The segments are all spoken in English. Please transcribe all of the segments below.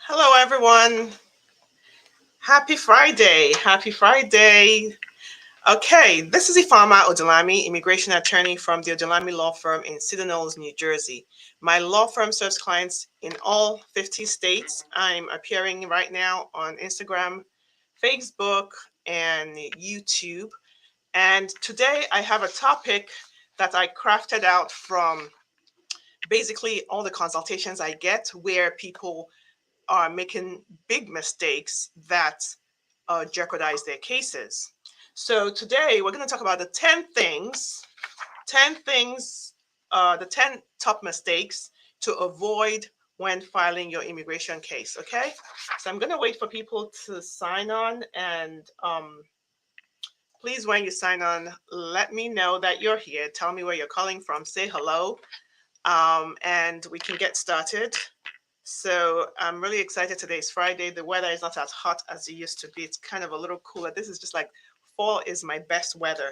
Hello, everyone. Happy Friday. Happy Friday. Okay, this is Ifama Odunlami, immigration attorney from the Odunlami Law Firm in Cedar Knolls, New Jersey. My law firm serves clients in all 50 states. I'm appearing right now on Instagram, Facebook, and YouTube. And today I have a topic that I crafted out from basically all the consultations I get where people are making big mistakes that jeopardize their cases. So today we're going to talk about the 10 things, the 10 top mistakes to avoid when filing your immigration case. Okay, so I'm going to wait for people to sign on, and please, when you sign on, let me know that you're here. Tell me where you're calling from. Say hello, and we can get started. So I'm really excited. Today's Friday. The weather is not as hot as it used to be. It's kind of a little cooler. This is just like fall is my best weather.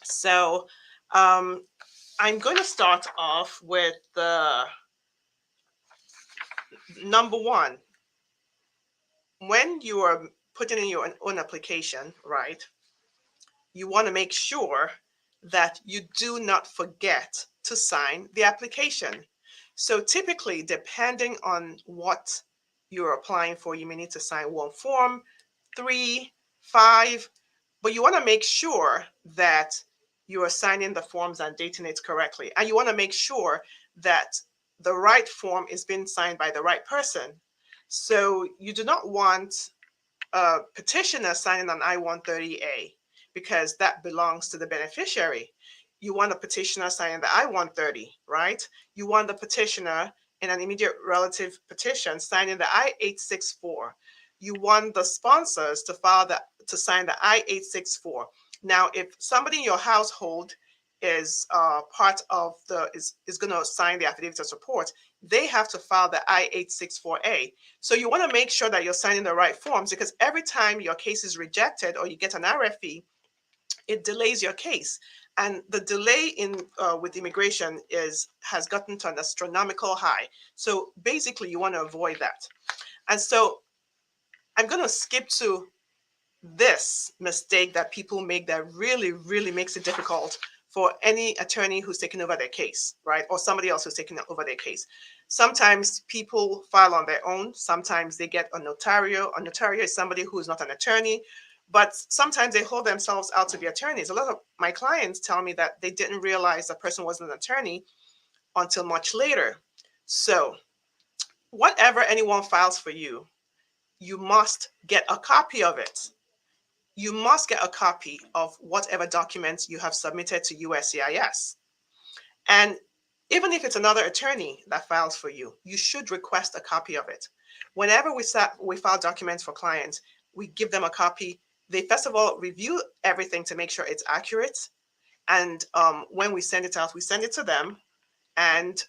So um, I'm going to start off with the number one. When you are putting in your own application, right, you want to make sure that you do not forget to sign the application. So typically, depending on what you're applying for, you may need to sign one form, three, five, but you want to make sure that you are signing the forms and dating it correctly. And you want to make sure that the right form is being signed by the right person. So you do not want a petitioner signing an I-130A because that belongs to the beneficiary. You want a petitioner signing the I-130, right? You want the petitioner in an immediate relative petition signing the I-864. You want the sponsors to sign the I-864. Now, if somebody in your household is part of is going to sign the affidavit of support, they have to file the I-864A. So you want to make sure that you're signing the right forms, because every time your case is rejected or you get an RFE, it delays your case. And the delay in with immigration has gotten to an astronomical high. So basically, you want to avoid that. And so I'm going to skip to this mistake that people make that really, really makes it difficult for any attorney who's taking over their case, right? Or somebody else who's taking over their case. Sometimes people file on their own. Sometimes they get a notario. A notario is somebody who is not an attorney, but sometimes they hold themselves out to be attorneys. A lot of my clients tell me that they didn't realize the person wasn't an attorney until much later. So whatever anyone files for you, you must get a copy of it. You must get a copy of whatever documents you have submitted to USCIS. And even if it's another attorney that files for you, you should request a copy of it. Whenever we file documents for clients, we give them a copy. They first of all review everything to make sure it's accurate. And when we send it out, we send it to them, and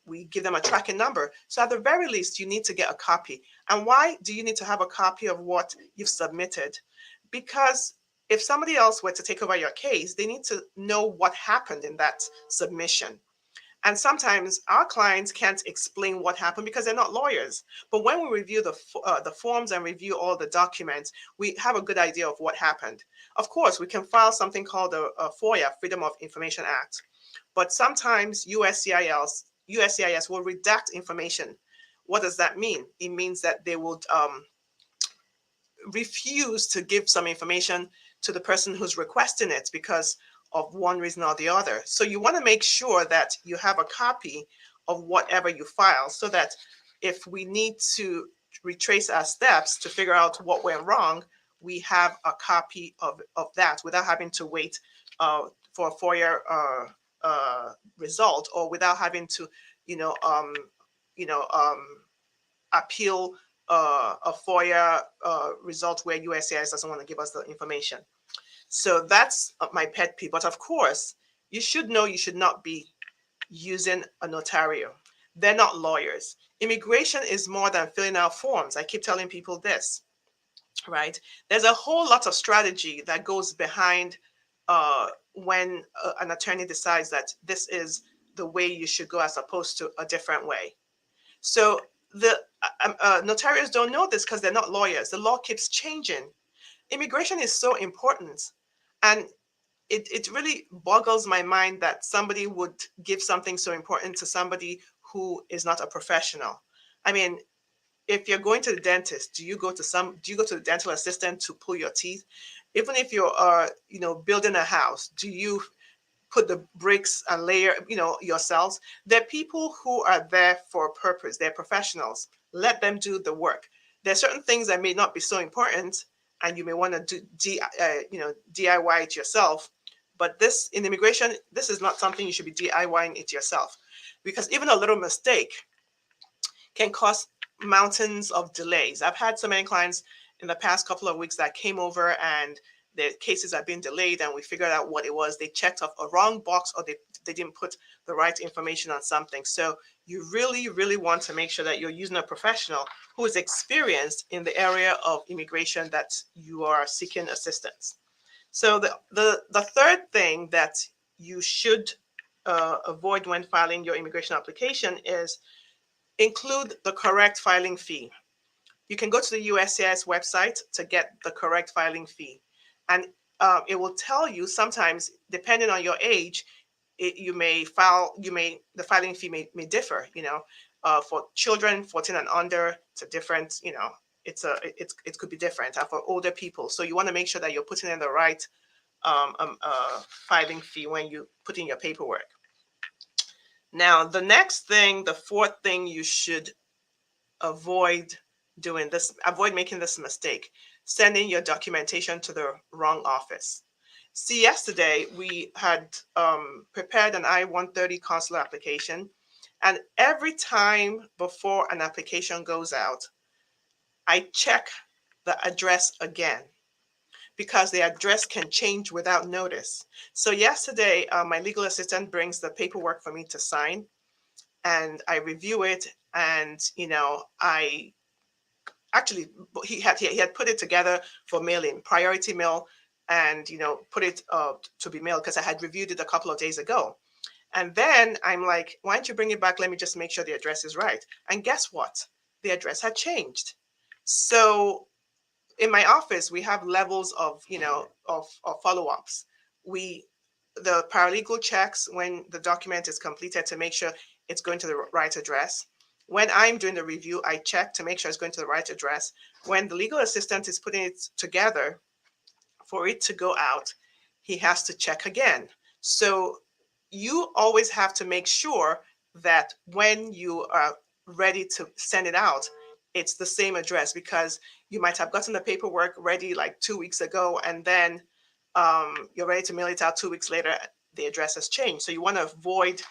we give them a tracking number. So at the very least, you need to get a copy. And why do you need to have a copy of what you've submitted? Because if somebody else were to take over your case, they need to know what happened in that submission. And sometimes our clients can't explain what happened because they're not lawyers. But when we review the forms and review all the documents, we have a good idea of what happened. Of course, we can file something called a FOIA, Freedom of Information Act. But sometimes USCIS will redact information. What does that mean? It means that they would refuse to give some information to the person who's requesting it because of one reason or the other. So you want to make sure that you have a copy of whatever you file, so that if we need to retrace our steps to figure out what went wrong, we have a copy of that without having to wait for a FOIA result, or without having to, you know, um, appeal a FOIA result where USCIS doesn't want to give us the information. So that's my pet peeve. But of course, you should know you should not be using a notario. They're not lawyers. Immigration is more than filling out forms. I keep telling people this, right? There's a whole lot of strategy that goes behind when an attorney decides that this is the way you should go as opposed to a different way. So the notarians don't know this because they're not lawyers. The law keeps changing. Immigration is so important, and it really boggles my mind that somebody would give something so important to somebody who is not a professional. I mean, if you're going to the dentist, do you go to the dental assistant to pull your teeth? Even if you're building a house, do you put the bricks and layer yourselves? They're people who are there for a purpose. They're professionals. Let them do the work. There are certain things that may not be so important, and you may want to DIY it yourself. But this, in immigration, this is not something you should be DIYing it yourself, because even a little mistake can cause mountains of delays. I've had so many clients in the past couple of weeks that came over and their cases have been delayed, and we figured out what it was. They checked off a wrong box, or they didn't put the right information on something. So you really, really want to make sure that you're using a professional who is experienced in the area of immigration that you are seeking assistance. So the third thing that you should avoid when filing your immigration application is include the correct filing fee. You can go to the USCIS website to get the correct filing fee. And it will tell you sometimes, depending on your age, the filing fee may differ. For children 14 and under, it's a different, it could be different for older people. So you want to make sure that you're putting in the right filing fee when you put in your paperwork. Now, the fourth thing you should avoid making this mistake: sending your documentation to the wrong office. See, yesterday we had prepared an I-130 consular application, and every time before an application goes out, I check the address again, because the address can change without notice. So yesterday, my legal assistant brings the paperwork for me to sign, and I review it, and I actually he had put it together for mailing, priority mail, and put it to be mailed because I had reviewed it a couple of days ago. And then I'm like, why don't you bring it back? Let me just make sure the address is right. And guess what? The address had changed. So in my office, we have levels of follow-ups. The paralegal checks when the document is completed to make sure it's going to the right address. When I'm doing the review, I check to make sure it's going to the right address. When the legal assistant is putting it together for it to go out, he has to check again. So you always have to make sure that when you are ready to send it out, it's the same address, because you might have gotten the paperwork ready like 2 weeks ago, and then you're ready to mail it out 2 weeks later, the address has changed. So you want to avoid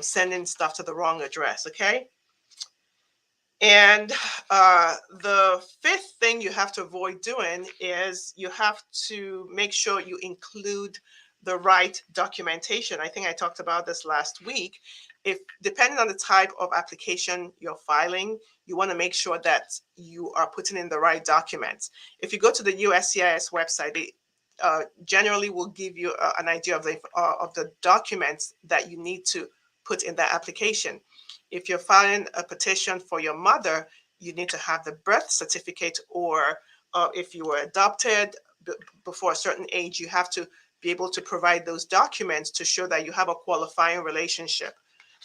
sending stuff to the wrong address, okay? And the fifth thing you have to avoid doing is you have to make sure you include the right documentation. I think I talked about this last week. If depending on the type of application you're filing, you want to make sure that you are putting in the right documents. If you go to the USCIS website, they generally will give you an idea of the documents that you need to put in that application. If you're filing a petition for your mother, you need to have the birth certificate, or if you were adopted before a certain age, you have to be able to provide those documents to show that you have a qualifying relationship,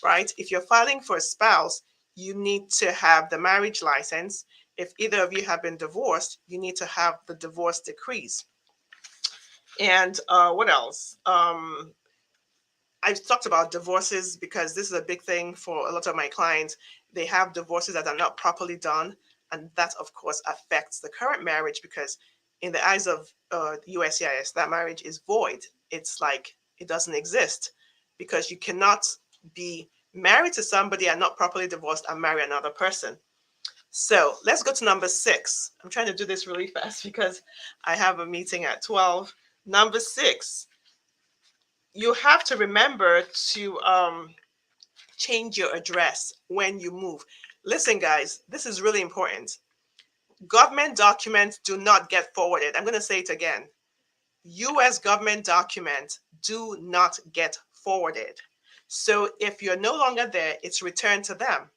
right? If you're filing for a spouse, you need to have the marriage license. If either of you have been divorced, you need to have the divorce decrees. And what else? I've talked about divorces because this is a big thing for a lot of my clients. They have divorces that are not properly done, and that, of course, affects the current marriage, because in the eyes of USCIS, that marriage is void. It's like it doesn't exist, because you cannot be married to somebody and not properly divorced and marry another person. So let's go to number 6. I'm trying to do this really fast because I have a meeting at 12. Number 6. You have to remember to change your address when you move. Listen, guys, this is really important. Government documents do not get forwarded. I'm going to say it again. U.S. government documents do not get forwarded. So if you're no longer there, it's returned to them.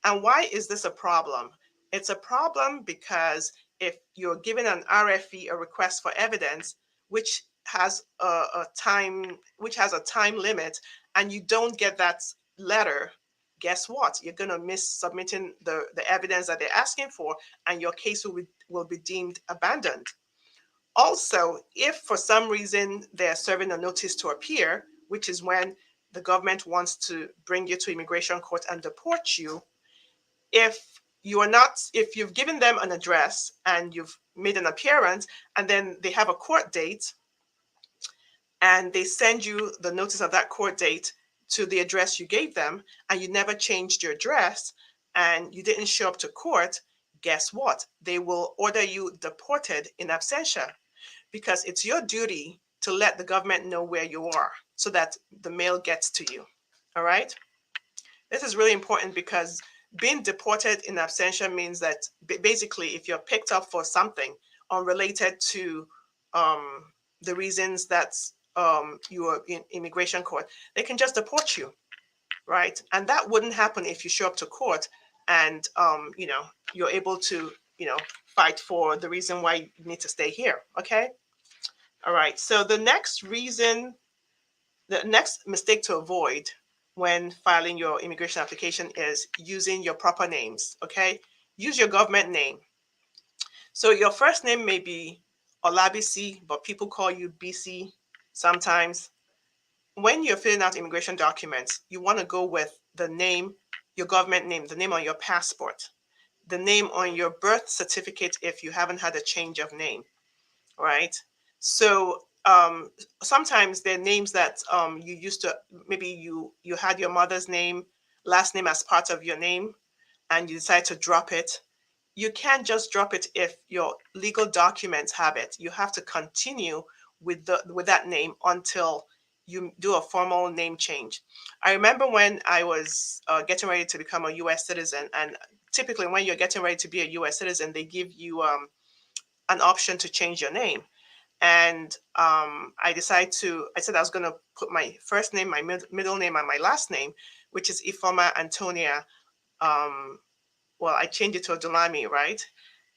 And why is this a problem? It's a problem because if you're given an RFE, a request for evidence, which has a time limit, and you don't get that letter, guess what? You're going to miss submitting the evidence that they're asking for, and your case will be deemed abandoned. Also, if for some reason they're serving a notice to appear, which is when the government wants to bring you to immigration court and deport you, if you've given them an address and you've made an appearance, and then they have a court date and they send you the notice of that court date to the address you gave them, and you never changed your address and you didn't show up to court, guess what? They will order you deported in absentia, because it's your duty to let the government know where you are so that the mail gets to you. All right? This is really important because being deported in absentia means that basically if you're picked up for something unrelated to the reasons that you are in immigration court, they can just deport you, right? And that wouldn't happen if you show up to court and you're able to fight for the reason why you need to stay here. Okay. All right. So the next mistake to avoid when filing your immigration application is using your proper names. Okay. Use your government name. So your first name may be Olabisi, but people call you BC sometimes. When you're filling out immigration documents, you want to go with the name, your government name, the name on your passport, the name on your birth certificate if you haven't had a change of name, right? So sometimes they're names that you used to, maybe you had your mother's last name as part of your name, and you decide to drop it. You can't just drop it if your legal documents have it. You have to continue with that name until you do a formal name change. I remember when I was getting ready to become a U.S. citizen, and typically when you're getting ready to be a U.S. citizen, they give you an option to change your name. And I said I was going to put my first name, my middle name, and my last name, which is Ifoma Antonia. Well, I changed it to Odunlami, right?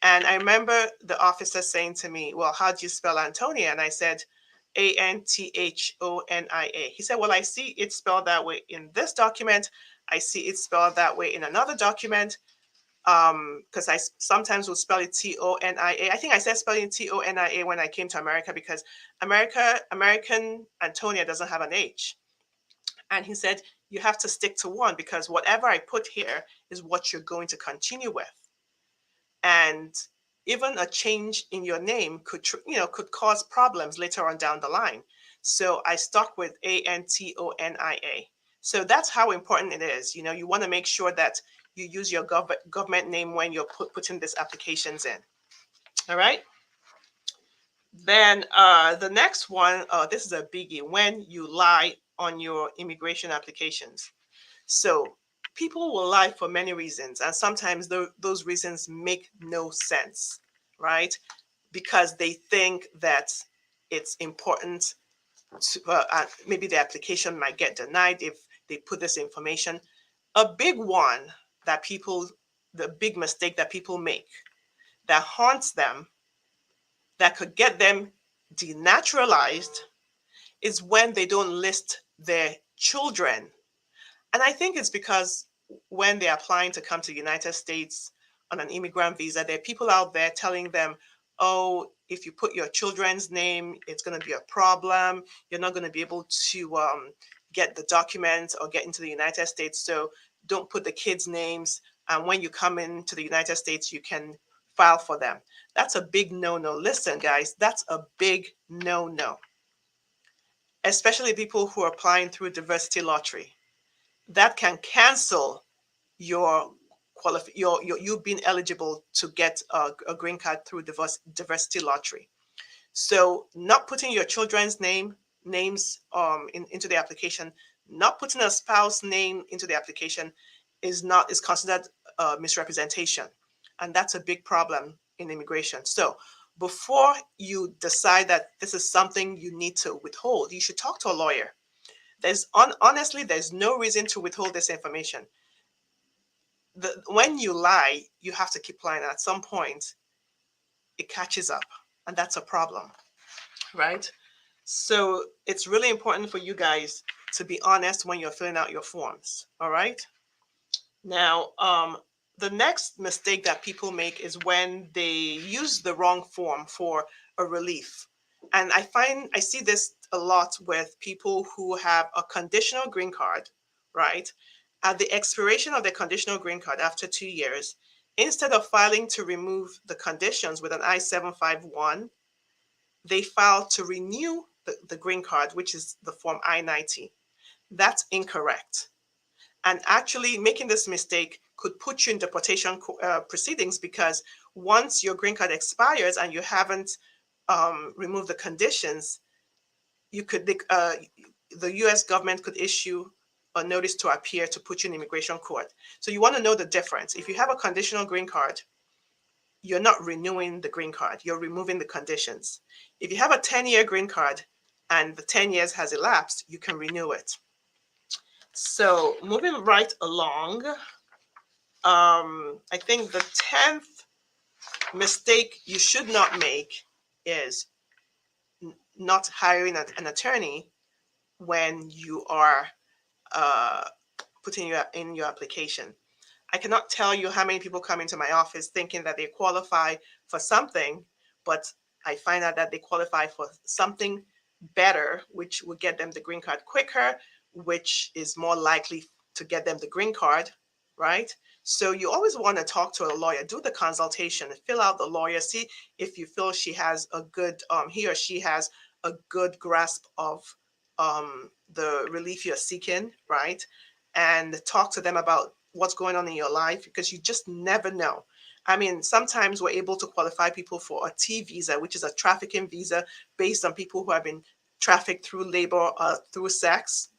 And I remember the officer saying to me, well, how do you spell Antonia? And I said, Antonia. He said, well, I see it spelled that way in this document. I see it spelled that way in another document. Because I sometimes will spell it Tonia. I think I said spelling Tonia when I came to America, because American Antonia doesn't have an H. And he said, you have to stick to one, because whatever I put here is what you're going to continue with. And even a change in your name could cause problems later on down the line. So I stuck with Antonia. So that's how important it is. You want to make sure that you use your government name when you're putting these applications in. All right. Then the next one, this is a biggie, when you lie on your immigration applications. So people will lie for many reasons, and sometimes those reasons make no sense, right? Because they think that it's important to, maybe the application might get denied if they put this information. A big one the big mistake that people make that haunts them, that could get them denaturalized, is when they don't list their children. And I think it's because when they're applying to come to the United States on an immigrant visa, there are people out there telling them, oh, if you put your children's name, it's going to be a problem. You're not going to be able to get the documents or get into the United States. So don't put the kids' names. And when you come into the United States, you can file for them. That's a big no-no. Listen, guys, that's a big no-no. Especially people who are applying through diversity lottery. That can cancel you being eligible to get a green card through diversity lottery. So not putting your children's names into the application, not putting a spouse name into the application is considered misrepresentation, and that's a big problem in immigration. So before you decide that this is something you need to withhold, you should talk to a lawyer. Honestly, there's no reason to withhold this information. when you lie, you have to keep lying. At some point, it catches up, and that's a problem, right? So it's really important for you guys to be honest when you're filling out your forms. All right. Now, the next mistake that people make is when they use the wrong form for a relief. And I see this a lot with people who have a conditional green card, right? At the expiration of their conditional green card after 2 years, instead of filing to remove the conditions with an I-751, they file to renew the green card, which is the form I-90. That's incorrect. And actually making this mistake could put you in deportation proceedings, because once your green card expires and you haven't removed the conditions, you could the US government could issue a notice to appear to put you in immigration court. So you want to know the difference. If you have a conditional green card, you're not renewing the green card, you're removing the conditions. If you have a 10-year green card and the 10 years has elapsed, you can renew it. So moving right along, I think the 10th mistake you should not make is not hiring an attorney when you are putting in your application. I cannot tell you how many people come into my office thinking that they qualify for something, but I find out that they qualify for something better, which will get them the green card quicker, which is more likely to get them the green card, right? So you always want to talk to a lawyer, do the consultation, fill out the lawyer, see if you feel she has a good, he or she has a good grasp of the relief you're seeking, right? And talk to them about what's going on in your life, because you just never know. I mean, sometimes we're able to qualify people for a T visa, which is a trafficking visa based on people who have been trafficked through labor, through sex.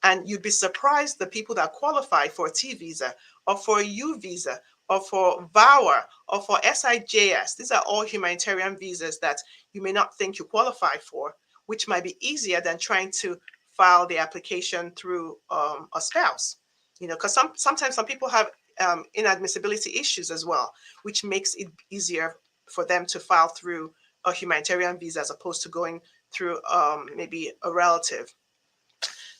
And you'd be surprised the people that qualify for a T visa or for a U visa or for VAWA or for SJIS. These are all humanitarian visas that you may not think you qualify for, which might be easier than trying to file the application through a spouse. You know, because sometimes some people have inadmissibility issues as well, which makes it easier for them to file through a humanitarian visa as opposed to going through maybe a relative.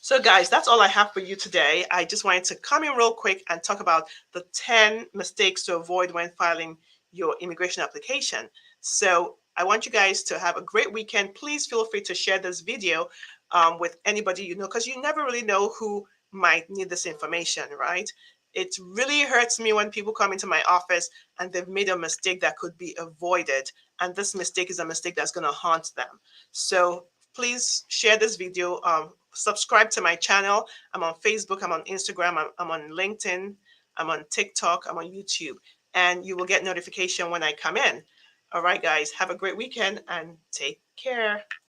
So guys, that's all I have for you today. I just wanted to come in real quick and talk about the 10 mistakes to avoid when filing your immigration application. So I want you guys to have a great weekend. Please feel free to share this video with anybody you know, because you never really know who might need this information, right? It really hurts me when people come into my office and they've made a mistake that could be avoided. And this mistake is a mistake that's going to haunt them. So please share this video. Subscribe to my channel. I'm on Facebook, I'm on Instagram, I'm on LinkedIn, I'm on TikTok, I'm on YouTube, and you will get notification when I come in. All right, guys, have a great weekend and take care.